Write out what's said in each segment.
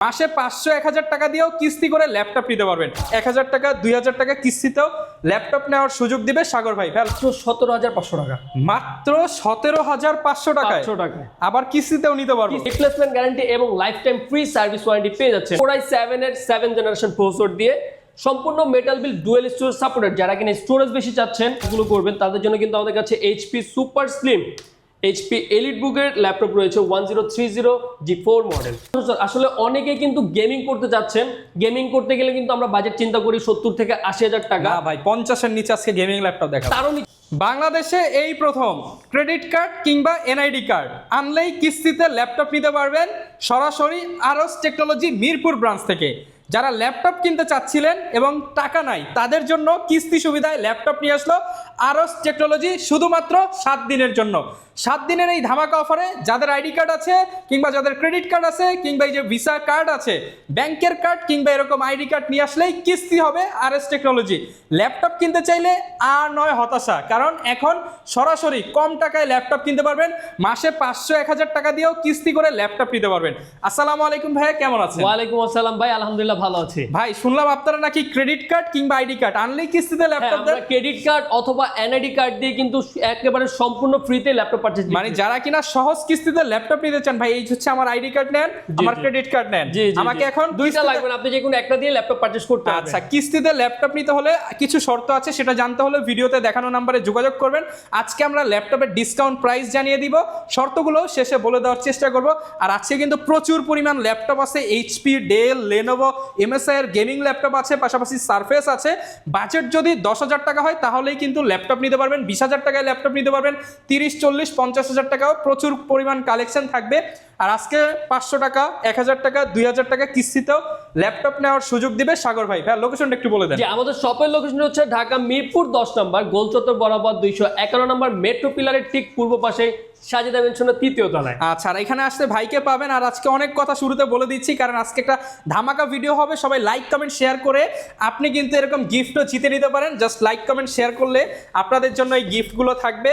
মাসে 500-1000 টাকা দিয়েও কিস্তি করে ল্যাপটপ নিতে পারবেন। 1000 টাকা 2000 টাকা কিস্তিতেও ল্যাপটপ নেওয়ার সুযোগ দিবে সাগর ভাই। 17,500 টাকা, মাত্র 17,500 টাকায় আবার কিস্তিতেও নিতে পারবো। রিপ্লেসমেন্ট গ্যারান্টি এবং life time free service warranty পেয়ে যাচ্ছেন Core i7 এর 7th জেনারেশন প্রসেসর দিয়ে। সম্পূর্ণ মেটাল বিল ডুয়েল স্টোরেজ সাপোর্টেড। যারা কিনা স্টোরেজ বেশি চাচ্ছেন এগুলো করবেন তাদের জন্য কিন্তু আমাদের কাছে HP সুপার স্লিম HP এলিটবুকের ল্যাপটপ রয়েছে 1030 G4 মডেল। আসলে অনেকে কিন্তু গেমিং করতে যাচ্ছেন, গেমিং করতে গেলে কিন্তু আমরা বাজেট চিন্তা করি 70 থেকে 80,000 টাকা। না ভাই, 50 এর নিচে আজকে গেমিং ল্যাপটপ দেখা। তারও বাংলাদেশে এই প্রথম ক্রেডিট কার্ড কিংবা NID কার্ড আনলেই কিস্তিতে ল্যাপটপ নিতে পারবেন সরাসরি আরস টেকনোলজি মিরপুর ব্রাঞ্চ থেকে। যারা ল্যাপটপ কিনতে চাচ্ছিলেন এবং টাকা নাই তাদের জন্য কিস্তি সুবিধায় ল্যাপটপ নিয়ে আসলো আরস টেকনোলজি শুধুমাত্র 7 দিনের জন্য। 7 দিনের এই ধামাকা অফারে যাদের আইডি কার্ড আছে কিংবা যাদের ক্রেডিট কার্ড আছে কিংবা এই যে ভিসা কার্ড আছে, ব্যাংকের কার্ড কিংবা এরকম আইডি কার্ড নিয়ে আসলেই কিস্তি হবে আরএস টেকনোলজি। ল্যাপটপ কিনতে চাইলে আর নয় হতাশা, কারণ এখন সরাসরি কম টাকায় ল্যাপটপ কিনতে পারবেন। মাসে 500-1000 টাকা দিয়েও কিস্তি করে ল্যাপটপ নিতে পারবেন। আসসালামু আলাইকুম ভাইয়া, কেমন আছেন? ওয়ালাইকুম আসসালাম ভাই, আলহামদুলিল্লাহ ভালো আছি। ভাই শুনলাম আপনারা নাকি ক্রেডিট কার্ড কিংবা আইডি কার্ড আনলেই কিস্তিতে ল্যাপটপ দেন। ক্রেডিট কার্ড অথবা NID কার্ড দিয়ে কিন্তু একেবারে সম্পূর্ণ ফ্রিতে ল্যাপটপ পারচেজ, মানে যারা কিনা সহজ কিস্তিতে ল্যাপটপ নিতে চান, ভাই এই হচ্ছে আমার আইডি কার্ড নেন, আমার ক্রেডিট কার্ড নেন, আমাকে এখন দুইটা লাগবে না, আপনি যে কোনো একটা দিয়ে ল্যাপটপ পারচেজ করতে পারবেন। আচ্ছা, কিস্তিতে ল্যাপটপ নিতে হলে কিছু শর্ত আছে, সেটা জানতে হলে ভিডিওতে দেখানো নম্বরে যোগাযোগ করবেন। আজকে আমরা ল্যাপটপের ডিসকাউন্ট প্রাইস জানিয়ে দিব, শর্তগুলো শেষে বলে দেওয়ার চেষ্টা করব। আর আজকে কিন্তু প্রচুর পরিমাণ ল্যাপটপ আছে, HP, ডেল, লেনোভো, MSI এর গেমিং ল্যাপটপ আছে, পাশাপাশি সারফেস আছে। বাজেট যদি 10,000 টাকা হয় তাহলেই কিন্তু ল্যাপটপ নিতে পারবেন। 20,000 টাকায় ল্যাপটপ নিতে পারবেন, 30, 40, 50,000 টাকাও প্রচুর পরিমাণ কালেকশন থাকবে। আর আজকে 500 টাকা, 1000 টাকা, 2000 টাকা কিস্তিতেও ল্যাপটপ নেওয়ার সুযোগ দিবে সাগর ভাই। ভাই লোকেশনটা একটু বলে দেন। আমাদের শপের লোকেশন হচ্ছে ঢাকা মিরপুর 10 নম্বর গোলচত্বর বরাবর 211 নম্বর মেট্রো পিলারের ঠিক পূর্ব পাশে সাজিদা মেনশনের 3য় তলায়। আচ্ছা, আর এখানে আসলে ভাইকে পাবেন। আর আজকে অনেক কথা শুরুতে বলে দিচ্ছি, কারণ আজকে একটা ধামাকা ভিডিও হবে। সবাই লাইক কমেন্ট শেয়ার করে আপনি কিন্তু এরকম গিফটও জিতে নিতে পারেন। জাস্ট লাইক কমেন্ট শেয়ার করলে আপনাদের জন্য এই গিফটগুলো থাকবে।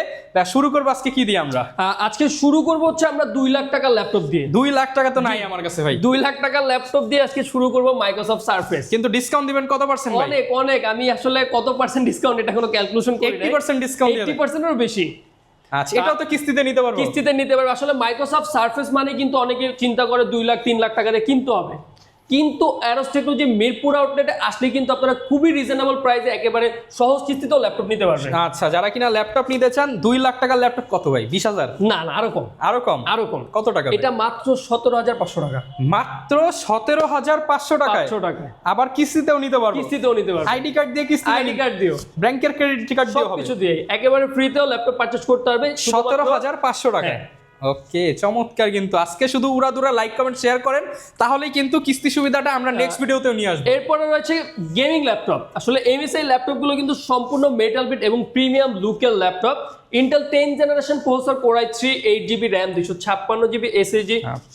শুরু করবো আজকে কি দিয়ে? আমরা আজকে শুরু করবো হচ্ছে আমরা 2 লাখ টাকার ল্যাপটপ দিয়ে। 2 লাখ টাকা তো নাই আমার কাছে ভাই। 2 লাখ টাকার ল্যাপটপ দিয়ে আজকে শুরু করবো মাইক্রোসফট সারফেস। কিন্তু ডিসকাউন্ট দিবেন কত পার্সেন্ট ভাই? অনেক। আমি আসলে কত পার্সেন্ট ডিসকাউন্ট এটা কোনো ক্যালকুলেশন করি নাই। 80% ডিসকাউন্ট দিবেন? 80% এরও বেশি। আচ্ছা, এটাও তো কিস্তিতে নিতে পারবো? কিস্তিতে নিতে পারবে। আসলে মাইক্রোসফট সারফেস মানে কিন্তু অনেকে চিন্তা করে 2 লাখ 3 লাখ টাকা দিয়ে কিনতে হবে, কিন্তু অ্যারোস টেকনোলজি মিরপুর আউটলেটে আসলে কিন্তু আপনারা খুবই রিজনেবল প্রাইসে একেবারে সহজ কিস্তিতেও ল্যাপটপ নিতে পারবেন। আচ্ছা, যারা কিনা ল্যাপটপ নিতে চান, 2 লাখ টাকার ল্যাপটপ কত ভাই? 20,000? না, আরো কম। আরো কম কত টাকা? এটা মাত্র 17,500 টাকা। মাত্র 17,500 টাকায় আবার কিস্তিতেও নিতে পারবো? কিস্তিতেও নিতে পারবো, আইডি কার্ড দিয়ে কিস্তি, আইডি কার্ড দিও, ব্যাংকের ক্রেডিট কার্ড দিও, সবকিছু দিয়ে একেবারে ফ্রিতেও ল্যাপটপ পারচেজ করতে পারবে 17,500 টাকায়। ওকে, চমৎকার। কিন্তু আজকে শুধু উড়াদুরা লাইক কমেন্ট শেয়ার করেন, তাহলেই কিন্তু কিস্তি সুবিধাটা আমরা নেক্সট ভিডিওতেও নিয়ে আসবো। এরপরে রয়েছে গেমিং ল্যাপটপ। আসলে MSI ল্যাপটপগুলো কিন্তু সম্পূর্ণ মেটাল বিট এবং প্রিমিয়াম লুকের laptop. Intel 10th generation processor Core i3 8GB RAM 256GB SSD,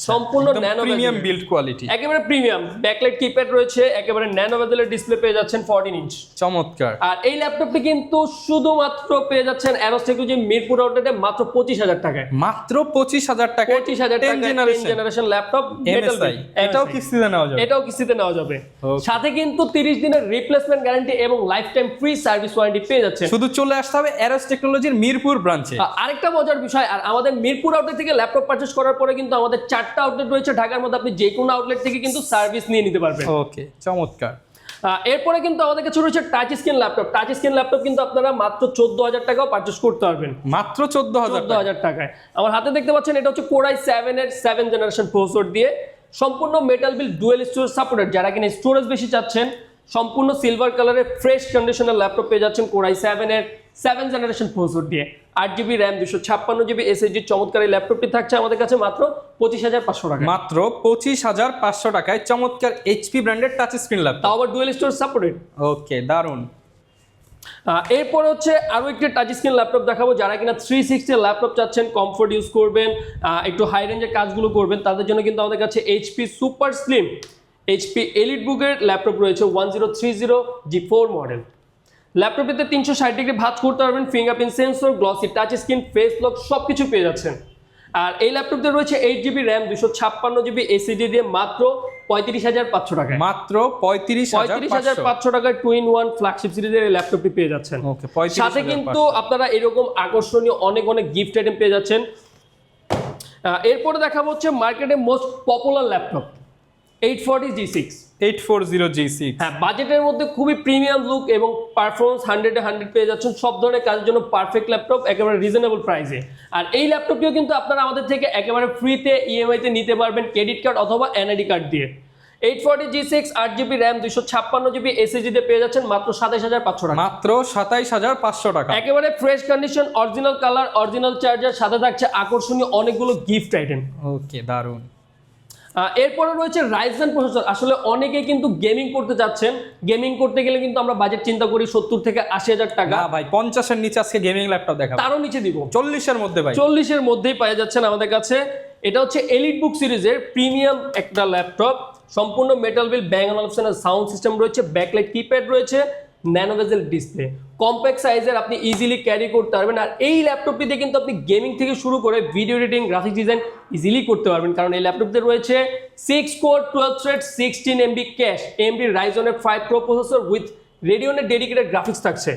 সম্পূর্ণ ন্যানো প্রিমিয়াম বিল্ড কোয়ালিটি, একেবারে প্রিমিয়াম। ব্যাকলাইট কিপ্যাড রয়েছে, একেবারে ন্যানো বেজেলের ডিসপ্লে পেয়ে যাচ্ছেন 14 ইঞ্চ। চমৎকার। আর এই ল্যাপটপটি কিন্তু শুধুমাত্র পেয়ে যাচ্ছেন অ্যারোস টেকনোলজি মিরপুর আউটলেটে মাত্র 25,000 টাকায়। মাত্র 25,000 টাকায় 25,000 টাকা 10th জেনারেশন ল্যাপটপ MSI। এটাও কিস্তিতে নেওয়া যাবে? এটাও কিস্তিতে নেওয়া যাবে। সাথে কিন্তু 30 দিনের রিপ্লেসমেন্ট গ্যারান্টি এবং life time free service warranty পেয়ে যাচ্ছেন। শুধু চলে আসতে হবে অ্যারোস টেকনোলজির মিরপুর ব্রাঞ্চে। আরেকটা মজার বিষয়, আর আমাদের মিরপুর আউটলেট থেকে ল্যাপটপ পারচেজ করার পরে কিন্তু আমাদের 4টা আউটলেট রয়েছে ঢাকার মধ্যে। আপনি যে কোনো আউটলেট থেকে কিন্তু সার্ভিস নিয়ে নিতে পারবেন। ওকে, চমৎকার। এরপরে কিন্তু আমাদের কাছে রয়েছে touch screen laptop. Touch screen laptop কিন্তু আপনারা মাত্র 14,000 টাকাও পারচেজ করতে পারবেন। মাত্র 14,000 টাকায়। আমার হাতে দেখতে পাচ্ছেন এটা হচ্ছে Core i7 এর 7th জেনারেশন প্রসেসর দিয়ে। সম্পূর্ণ মেটাল বিল ডুয়েল স্টোরেজ সাপোর্টেড। যারা কিনা স্টোরেজ বেশি চাচ্ছেন, সম্পূর্ণ সিলভার কালারের ফ্রেশ কন্ডিশনের ল্যাপটপ পেয়ে যাচ্ছেন Core i7 এর 7th জেনারেশন প্রসেসর দিয়ে। 8GB RAM 256GB SSD চমৎকার এই ল্যাপটপটি থাকছে আমাদের কাছে মাত্র 25,500 টাকা। মাত্র 25,500 টাকায় চমৎকার HP ব্র্যান্ডের টাচ স্ক্রিন ল্যাপটপ, তাও আবার ডুয়েল স্টোরেজ সাপোর্টেড। ওকে, দারুন। এরপর হচ্ছে আরো একটি টাচ স্ক্রিন ল্যাপটপ দেখাবো। যারা কিনা 360 ল্যাপটপ চাচ্ছেন, কমফোর্ট ইউজ করবেন, একটু হাই রেঞ্জের কাজগুলো করবেন, তাদের জন্য কিন্তু আমাদের কাছে HP সুপার স্লিম HP এলিটবুকের ল্যাপটপ রয়েছে 1030 G4 মডেল। ল্যাপটপটিতে 360 ডিগ্রি ভাঁজ করতে পারবেন, fingerprint sensor, glossy touch screen, face lock সবকিছু পেয়ে যাচ্ছেন। আর এই ল্যাপটপতে রয়েছে 8GB RAM 256GB SSD দিয়ে মাত্র 35,500 টাকায়। মাত্র 35,500 টাকায় 2-in-1 ফ্ল্যাগশিপ সিরিজের এই ল্যাপটপটি পেয়ে যাচ্ছেন। ওকে, 35,500 সাথে কিন্তু আপনারা এরকম আকর্ষণীয় অনেক অনেক গিফট আইটেম পেয়ে যাচ্ছেন। এরপরে দেখাবো হচ্ছে মার্কেটে most popular laptop 840G6। 840G6 হ্যাঁ, বাজেটের মধ্যে খুবই প্রিমিয়াম লুক এবং পারফরমেন্স 100-100 পেয়ে যাচ্ছেন। সব ধরনের কাজের জন্য পারফেক্ট ল্যাপটপ একেবারে রিজনেবল প্রাইসে। আর এই ল্যাপটপটিও কিন্তু আপনারা আমাদের থেকে একেবারে ফ্রিতে ইএমআইতে নিতে পারবেন ক্রেডিট কার্ড অথবা এনআইডি কার্ড দিয়ে। 840G6 8GB RAM 256GB SSD তে পেয়ে যাচ্ছেন মাত্র 27,500 টাকা। মাত্র 27,500 টাকা। একেবারে fresh condition, original colour, original charger, সাথে থাকছে আকর্ষণীয় অনেকগুলো গিফট আইটেম। ওকে, দারুন। এরপরে রয়েছে রাইজেন প্রসেসর। আসলে অনেকেই কিন্তু গেমিং করতে যাচ্ছেন, গেমিং করতে গেলে কিন্তু আমরা বাজেট চিন্তা করি 70 থেকে 80,000 টাকা। না ভাই, 50 এর নিচে আজকে গেমিং ল্যাপটপ দেখাবো। তারও নিচে দিব 40 এর মধ্যে ভাই। 40 এর মধ্যেই পেয়ে যাচ্ছেন আমাদের কাছে। এটা হচ্ছে এলিট বুক সিরিজের প্রিমিয়াম একটা ল্যাপটপ, সম্পূর্ণ metal bill, bang on sound system রয়েছে, ব্যাকলাইট কিপ্যাড রয়েছে, ন্যানো বেজেল ডিসপ্লে, কম্প্যাক্ট সাইজের, আপনি ইজিলি ক্যারি করতে পারবেন। আর এই ল্যাপটপটিতে কিন্তু আপনি গেমিং থেকে শুরু করে video editing, graphics design easily করতে পারবেন, কারণ এই ল্যাপটপটিতে রয়েছে 6 core 12 thread 16 MB cache AMD Ryzen 5 Pro processor with রেডিয়নের ডেডিকেটেড গ্রাফিক্স থাকছে।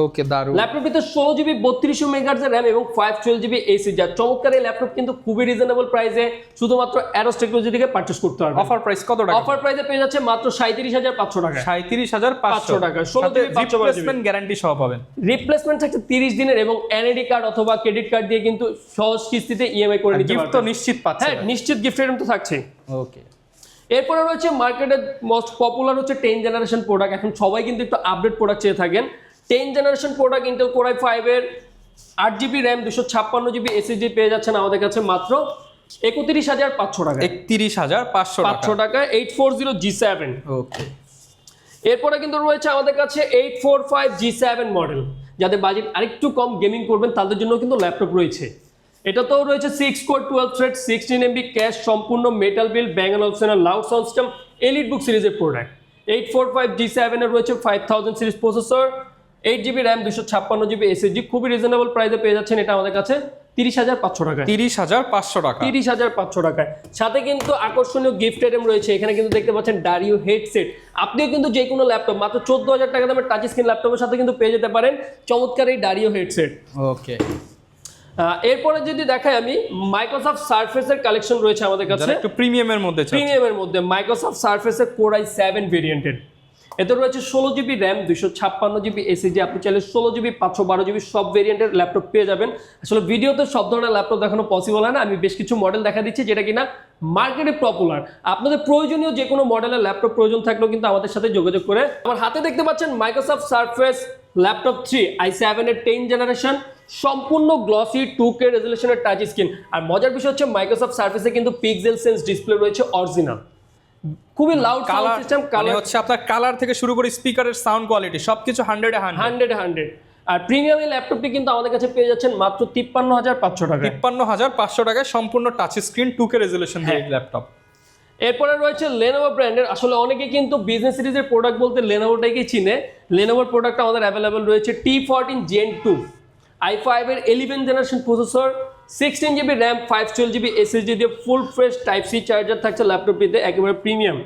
ওকে, দারুন। ল্যাপটপটিতে 16GB 3200 মেগাহার্জ র্যাম এবং 512GB এসএসডি। যা চমৎকার এই ল্যাপটপ কিন্তু খুবই রিজনেবল প্রাইসে শুধুমাত্র অ্যারোস টেকনোলজি থেকে পারচেজ করতে পারবেন। অফার প্রাইস কত টাকা? অফার প্রাইসে পেয়ে যাচ্ছে মাত্র 37,500 টাকা। 37,500 টাকা। 16GB রিপ্লেসমেন্ট গ্যারান্টি সহ পাবেন। রিপ্লেসমেন্ট থাকছে 30 দিনের এবং এনআইডি কার্ড অথবা ক্রেডিট কার্ড দিয়ে কিন্তু সহজ কিস্তিতে ইএমআই করে নিতে গিফট পারবেন। তো নিশ্চিত পাচ্ছেন। হ্যাঁ, নিশ্চিত গিফট আইটেম তো থাকছে। ওকে। এরপরে রয়েছে মার্কেটের মোস্ট পপুলার হচ্ছে 10 জেনারেশন প্রোডাক্ট। এখন সবাই কিন্তু একটু আপডেট প্রোডাক্ট চেয়ে থাকেন। 10 generation product Intel core i5 এর 8GB RAM 256GB এসএসডি পেয়ে যাচ্ছেন আমাদের কাছে মাত্র 31,500 টাকা। 31,500 টাকা 840G7। ওকে। এরপরে কিন্তু রয়েছে আমাদের কাছে 845G7 মডেল, যাদের বাজেট আরেকটু কম, গেমিং করবেন, তাদের জন্য কিন্তু ল্যাপটপ রয়েছে। এটাতেও রয়েছে 6 কোর 12 থ্রেড 16 MB ক্যাশ, সম্পূর্ণ metal build, bang on loud sound system, elite book সিরিজের প্রোডাক্ট। 845G7 এর রয়েছে 5000 series processor, 8GB RAM 256GB SSD. খুবই রিজনেবল প্রাইসে পেয়ে যাচ্ছেন এটা আমাদের কাছে 30,500 টাকায়। 30,500 টাকা। 30,500 টাকায়। সাথে কিন্তু আকর্ষণীয় গিফট আইটেম রয়েছে। এখানে কিন্তু দেখতে পাচ্ছেন ডারিও হেডসেট। আপনিও কিন্তু যে কোনো ল্যাপটপ মাত্র 14,000 টাকা দামের টাচ স্ক্রিন ল্যাপটপের সাথে কিন্তু পেয়ে যেতে পারেন চমৎকার এই ডারিও হেডসেট। ওকে। এরপরে যদি দেখাই আমি, মাইক্রোসফট সারফেসের কালেকশন রয়েছে আমাদের কাছে একটু প্রিমিয়ামের মধ্যে। প্রিমিয়ামের মধ্যে মাইক্রোসফট সারফেসের কোর i7 ভেরিয়েন্টের। এতে রয়েছে 16GB RAM 256GB এসএসডি। আপনি চাইলে 16GB 512GB সব ভেরিয়েন্টের ল্যাপটপ পেয়ে যাবেন। আসলে ভিডিওতে সব ধরনের ল্যাপটপ দেখানো পসিবল হয় না, আমি বেশ কিছু মডেল দেখা দিচ্ছি যেটা কিনা মার্কেটে পপুলার। আপনাদের প্রয়োজনীয় যে কোনো মডেলের ল্যাপটপ প্রয়োজন থাকলেও কিন্তু আমাদের সাথে যোগাযোগ করে। আমার হাতে দেখতে পাচ্ছেন মাইক্রোসফট সারফেস ল্যাপটপ 3 i7 এর 10 জেনারেশন, সম্পূর্ণ গ্লসি 2K রেজোলিউশনের টাচ স্ক্রিন। আর মজার বিষয় হচ্ছে মাইক্রোসফট সারফেসে কিন্তু পিক্সেল সেন্স ডিসপ্লে রয়েছে অরিজিনাল, খুবই লাউড সাউন্ড সিস্টেম, কালার হচ্ছে আপনার কালার থেকে শুরু করে স্পিকারের সাউন্ড কোয়ালিটি সবকিছু 100 আর প্রিমিয়াম এই ল্যাপটপটি কিন্তু আমাদের কাছে পেয়ে যাচ্ছেন মাত্র 53,500 টাকায়। 53,500 টাকায় সম্পূর্ণ touch screen 2K resolution laptop. এরপরে রয়েছে লেনোভো ব্র্যান্ডের। আসলে অনেকে কিন্তু বিজনেস সিরিজের প্রোডাক্ট বলতে লেনোভোটাকে চিনে। লেনোভোর প্রোডাক্ট আমাদের অ্যাভেলেবল রয়েছে T14 Gen 2 i5 এর 11 generation processor, 16GB RAM 512GB SSD দিয়ে full fresh type C charger থাকছে ল্যাপটপটিতে, একেবারে প্রিমিয়াম,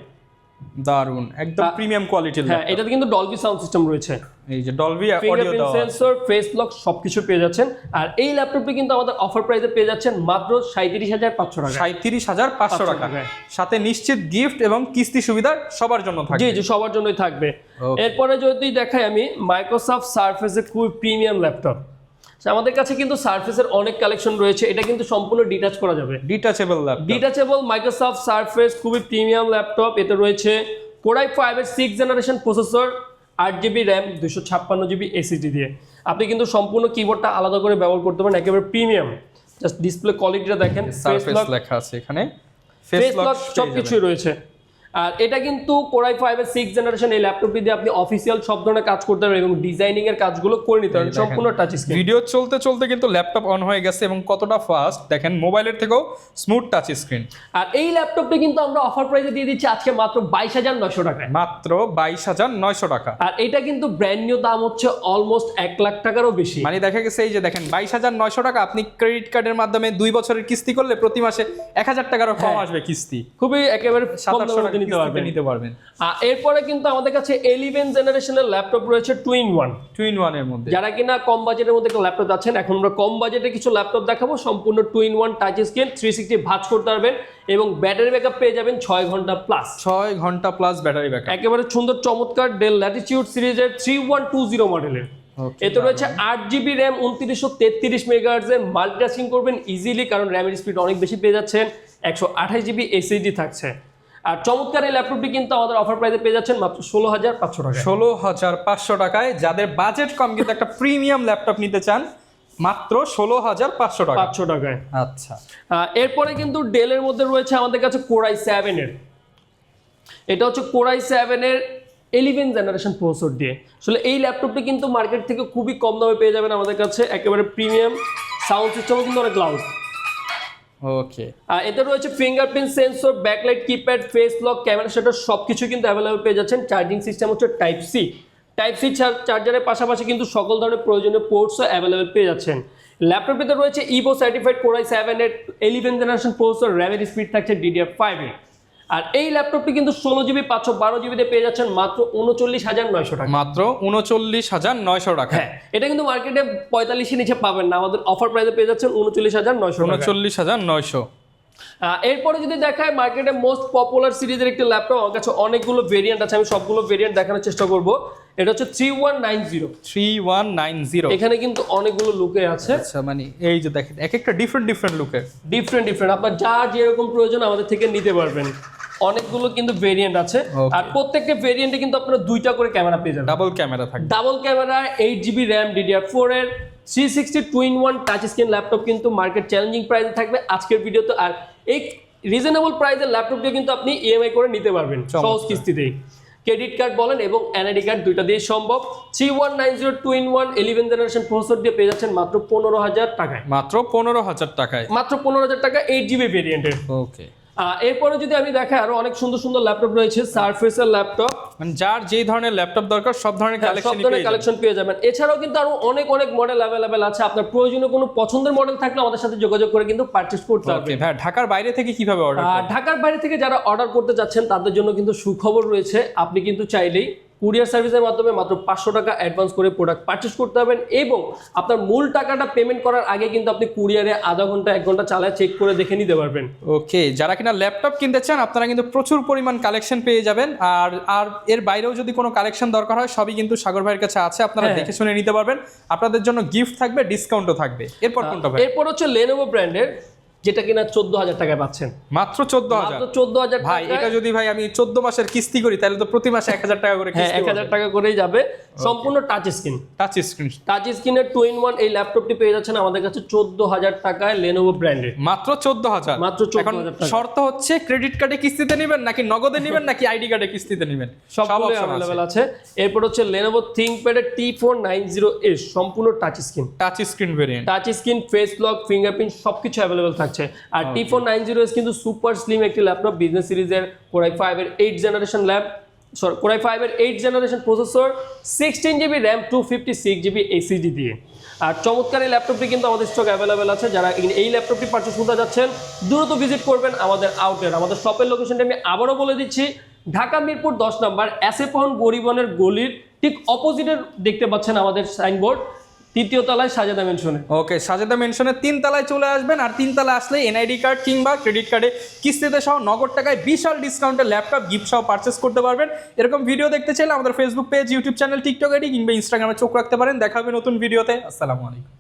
দারুন, একদম প্রিমিয়াম কোয়ালিটির। হ্যাঁ, এটাতে কিন্তু ডলবি সাউন্ড সিস্টেম রয়েছে, এই যে Dolby audio fingerprint sensor, face lock সবকিছু পেয়ে যাচ্ছেন। আর এই ল্যাপটপটি কিন্তু আমাদের অফার প্রাইসে পেয়ে যাচ্ছেন মাত্র 37,500 টাকা। 37,500 টাকা, সাথে নিশ্চিত গিফট এবং কিস্তি সুবিধা সবার জন্য থাকবে। জি, সবার জন্যই থাকবে। এরপরে যদি দেখাই আমি, মাইক্রোসফট সারফেসের খুব প্রিমিয়াম ল্যাপটপ। আমাদের কাছে কিন্তু সারফেসের অনেক কালেকশন রয়েছে। এটা কিন্তু সম্পূর্ণ ডিটাচ করা যাবে, detachable laptop. Detachable Microsoft surface খুবই প্রিমিয়াম ল্যাপটপ। এতে রয়েছে কোর i5 এর 6 generation processor, 8GB RAM 256GB SSD দিয়ে। আপনি কিন্তু সম্পূর্ণ কিবোর্ডটা আলাদা করে ব্যবহার করতে পারেন, একেবারে প্রিমিয়াম। জাস্ট ডিসপ্লে কোয়ালিটিটা দেখেন, সারফেস লেখা আছে এখানে, ফেস লক সবকিছুই রয়েছে। আর এটা কিন্তু কোর i5 এর 6 জেনারেশন এই ল্যাপটপটি দিয়ে আপনি অফিসিয়াল সব ধরনের কাজ করতে পারবেন এবং ডিজাইনিং এর কাজগুলো করে নিতে পারবেন সম্পূর্ণ টাচ স্ক্রিন। ভিডিও চলতে চলতে কিন্তু ল্যাপটপ অন হয়ে গেছে এবং কতটা ফাস্ট দেখেন, মোবাইলের থেকেও স্মুথ টাচ স্ক্রিন। আর এই ল্যাপটপটি কিন্তু আমরা অফার প্রাইসে দিয়ে দিচ্ছি আজকে মাত্র 22,900 টাকায়। মাত্র 22,900 টাকা। আর এটা কিন্তু ব্র্যান্ড নিউ দাম হচ্ছে অলমোস্ট 1 লাখ টাকারও বেশি। মানে দেখা গেছে এই যে দেখেন 22,900 টাকা আপনি ক্রেডিট কার্ডের মাধ্যমে 2 বছরের কিস্তি করলে প্রতি মাসে 1,000 টাকারও কম আসবে কিস্তি। খুবই একেবারে 700 টাকা নিতে পারবেন। এরপরে কিন্তু আমাদের কাছে 11 জেনারেশনের ল্যাপটপ রয়েছে 2-in-1 এর মধ্যে। যারা কিনা কম বাজেটের মধ্যে একটা ল্যাপটপ আছেন, এখন আমরা কম বাজেটে কিছু ল্যাপটপ দেখাবো, সম্পূর্ণ 2-in-1 টাচ স্ক্রিন, 360 ভাঁজ করতে পারবেন এবং ব্যাটারি ব্যাকআপ পেয়ে যাবেন 6 ঘন্টা প্লাস। 6 ঘন্টা প্লাস ব্যাটারি ব্যাকআপ। একেবারে সুন্দর চমৎকার ডেল ল্যাটিটিউড সিরিজের 3120 মডেলের। এতে রয়েছে 8GB র্যাম, 2933 মেগাহার্টজের, মাল্টিটাস্কিং করবেন ইজিলি কারণ র্যামের স্পিড অনেক বেশি পেয়ে যাচ্ছেন, 128GB এসএসডি থাকছে। আর চমৎকার এই ল্যাপটপটি কিন্তু আমাদের অফার প্রাইসে পেয়ে যাচ্ছেন মাত্র 16,500 টাকায়। 16,500 টাকায় যাদের বাজেট কম কিন্তু একটা প্রিমিয়াম ল্যাপটপ নিতে চান মাত্র 16,500 টাকা। 500 টাকায়। আচ্ছা, এরপরে কিন্তু ডেলের মধ্যে রয়েছে আমাদের কাছে Core i7 এর, এটা হচ্ছে Core i7 এর 11 জেনারেশন প্রসেসর দিয়ে। আসলে এই ল্যাপটপটি কিন্তু মার্কেট থেকে খুবই কম দামে পেয়ে যাবেন আমাদের কাছে, একেবারে প্রিমিয়াম, সাউন্ড সিস্টেমও কিন্তু অনেক লাউড। ওকে, এতে রয়েছে fingerprint sensor, backlight, keypad, face lock, camera shutter সবকিছু কিন্তু অ্যাভেলেবল পেয়ে যাচ্ছেন। চার্জিং সিস্টেম হচ্ছে টাইপ সি চার্জারের পাশাপাশি কিন্তু সকল ধরনের প্রয়োজনীয় পোর্টসও অ্যাভেলেবল পেয়ে যাচ্ছেন। ল্যাপটপটিতে রয়েছে ইভো সার্টিফাইড Core i7 এর 11 জেনারেশন প্রসেসর, র্যামের স্পিড থাকছে DDR5 এর। আর এই ল্যাপটপটি কিন্তু 16GB 512GB তে পেয়ে যাচ্ছেন মাত্র 39,900 টাকা। মাত্র 39,900 টাকা। হ্যাঁ, এটা কিন্তু মার্কেটে 45 এর নিচে পাবেন না, আমাদের অফার প্রাইসে পেয়ে যাচ্ছেন 39,900 টাকা। 39,900। এরপরে যদি দেখায় মার্কেটে মোস্ট পপুলার সিরিজের একটি ল্যাপটপ, আমার কাছে অনেকগুলো ভেরিয়েন্ট আছে, আমি সবগুলো ভেরিয়েন্ট দেখানোর চেষ্টা করব। এটা হচ্ছে 3190। এখানে কিন্তু অনেকগুলো লুকে আছে। আচ্ছা, মানে এই যে দেখেন এক একটা ডিফারেন্ট লুকের, ডিফারেন্ট আপনার যার যেরকম প্রয়োজন আমাদের থেকে নিতে পারবেন। অনেকগুলো কিন্তু ভেরিয়েন্ট আছে, আর প্রত্যেকটা ভেরিয়েন্টে কিন্তু আপনারা দুইটা করে ক্যামেরা পেয়ে যাবেন। ডাবল ক্যামেরা থাকবে। Double camera, 8GB RAM, DDR4 এর, 360 2-in-1 টাচ স্ক্রিন ল্যাপটপ কিন্তু মার্কেট চ্যালেঞ্জিং প্রাইসে থাকবে আজকের ভিডিওতে। আর এই রিজনেবল প্রাইসের ল্যাপটপটিও কিন্তু আপনি ইএমআই করে নিতে পারবেন সহজ কিস্তিতেই। ক্রেডিট কার্ড বলেন এবং এনআইডি কার্ড দুইটা দিয়ে সম্ভব। 3190 2-in-1 11 জেনারেশন প্রসেসর দিয়ে পেয়ে যাচ্ছেন মাত্র 15,000 টাকায়। মাত্র 15,000 টাকায়। মাত্র 15,000 টাকা 8GB ভেরিয়েন্টের। ওকে, এরপরে যদি আমি দেখাই আরো অনেক সুন্দর সুন্দর ল্যাপটপ রয়েছে, সারফেসের ল্যাপটপ, মানে যার যেই ধরনের ল্যাপটপ দরকার সব ধরনের কালেকশন পেয়ে যাবেন। এছাড়াও কিন্তু আরো অনেক মডেল অ্যাভেলেবেল আছে, আপনার প্রয়োজনীয় কোনো পছন্দের মডেল থাকলে আমাদের সাথে যোগাযোগ করে কিন্তু পারচেজ করতে পারবেন। ভাই, ঢাকার বাইরে থেকে কিভাবে অর্ডার করবেন? ঢাকার বাইরে থেকে যারা অর্ডার করতে যাচ্ছেন তাদের জন্য কিন্তু সুখবর রয়েছে, আপনি কিন্তু চাইলেই কুরিয়ার সার্ভিসের মাধ্যমে মাত্র 500 টাকা অ্যাডভান্স করে প্রোডাক্ট পারচেজ করতে পারবেন এবং আপনার মূল টাকাটা পেমেন্ট করার আগে কিন্তু আপনি কুরিয়ারে আধা ঘন্টা 1 ঘন্টা চালায় চেক করে দেখে নিতে পারবেন। ওকে, যারা কিনা ল্যাপটপ কিনতে চান আপনারা কিন্তু প্রচুর পরিমাণ কালেকশন পেয়ে যাবেন। আর এর বাইরেও যদি কোনো কালেকশন দরকার হয় সবই কিন্তু সাগর ভাইয়ের কাছে আছে, আপনারা দেখে শুনে নিতে পারবেন। আপনাদের জন্য গিফট থাকবে, ডিসকাউন্টও থাকবে। এরপর কোনটা ভাই? এরপর হচ্ছে Lenovo ব্র্যান্ডের, যেটা কিনা 14,000 টাকায় পাচ্ছেন। মাত্র 14,000 ভাই, এটা যদি ভাই আমি 14 মাসের কিস্তি করি তাহলে তো প্রতি মাসে 1,000 টাকা করে কিস্তি। 1,000 টাকা করেই যাবে। সম্পূর্ণ টাচ স্ক্রিনের 2-in-1 এই ল্যাপটপটি পেয়ে যাচ্ছেন আমাদের কাছে 14,000 টাকায় Lenovo ব্র্যান্ডের। মাত্র 14,000। মাত্র 14,000 টাকা। শর্ত হচ্ছে ক্রেডিট কার্ডে কিস্তিতে নেবেন নাকি নগদে নেবেন নাকি আইডি কার্ডে কিস্তিতে নেবেন, সবগুলো अवेलेबल আছে। এরপর হচ্ছে Lenovo ThinkPad এর T490S, সম্পূর্ণ touch screen variant, touch screen, face lock, fingerprint সবকিছু अवेलेबल থাকছে। আর T490S কিন্তু সুপার স্লিম একটি ল্যাপটপ, বিজনেস সিরিজের Core i5 এর 8 জেনারেশন Core i5 এর 8 generation processor, 16GB RAM, 256GB SSD দিয়ে। আর চমৎকার এই ল্যাপটপটি কিন্তু আমাদের স্টক অ্যাভেলেবেল আছে। যারা এই ল্যাপটপটি পারচেজ করতে যাচ্ছেন দ্রুত ভিজিট করবেন আমাদের আউটলেট। আমাদের শপের লোকেশনটা আমি আবারও বলে দিচ্ছি, ঢাকা মিরপুর 10 নম্বর এসএফওয়ান গরিবনের গলির ঠিক অপোজিটে দেখতে পাচ্ছেন আমাদের সাইনবোর্ড, 3য় তলায় সাজেদা মেনশনে। ওকে, সাজেদা মেনশনে 3 তলায় চলে আসবেন। আর 3 তলায় আসলে এনআইডি কার্ড কিংবা ক্রেডিট কার্ডে কিস্তিতে সহ নগদ টাকায় বিশাল ডিসকাউন্টে ল্যাপটপ গিফট সহ পারচেস করতে পারবেন। এরকম ভিডিও দেখতে চাইলে আমাদের Facebook page, YouTube channel, TikTok ID কিংবা ইনস্টাগ্রামে চোখ রাখতে পারেন। দেখা হবে নতুন ভিডিওতে। আসসালামু আলাইকুম।